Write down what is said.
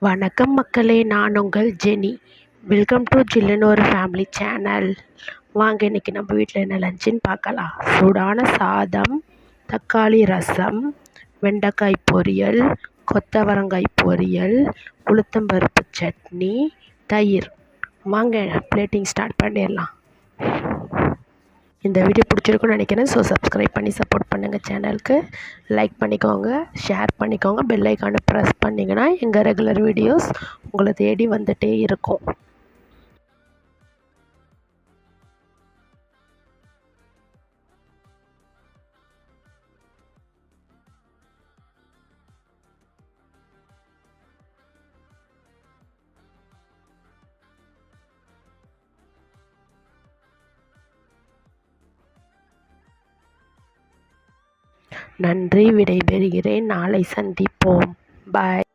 வணக்கம் மக்களே, நான் உங்கள் ஜெனி. வெல்கம் டு ஜில்லுனு ஃபேமிலி சேனல். வாங்க இன்றைக்கி நம்ம வீட்டில் என்ன லஞ்சுன்னு பார்க்கலாம். சூடான சாதம், தக்காளி ரசம், வெண்டைக்காய் பொரியல், கொத்தவரங்காய் பொரியல், உளுத்தம்பருப்பு சட்னி, தயிர். வாங்க பிளேட்டிங் ஸ்டார்ட் பண்ணிடலாம். இந்த வீடியோ பிடிச்சிருக்குன்னு நினைக்கிறேன். ஸோ சப்ஸ்கிரைப் பண்ணி சப்போர்ட் பண்ணுங்கள். சேனலுக்கு லைக் பண்ணிக்கோங்க, ஷேர் பண்ணிக்கோங்க. பெல் ஐக்கானை ப்ரெஸ் பண்ணிங்கன்னா எங்கள் ரெகுலர் வீடியோஸ் உங்களை தேடி வந்துகிட்டே இருக்கும். நன்றி, விடைபெறுகிறேன். நாளை சந்திப்போம். பாய்.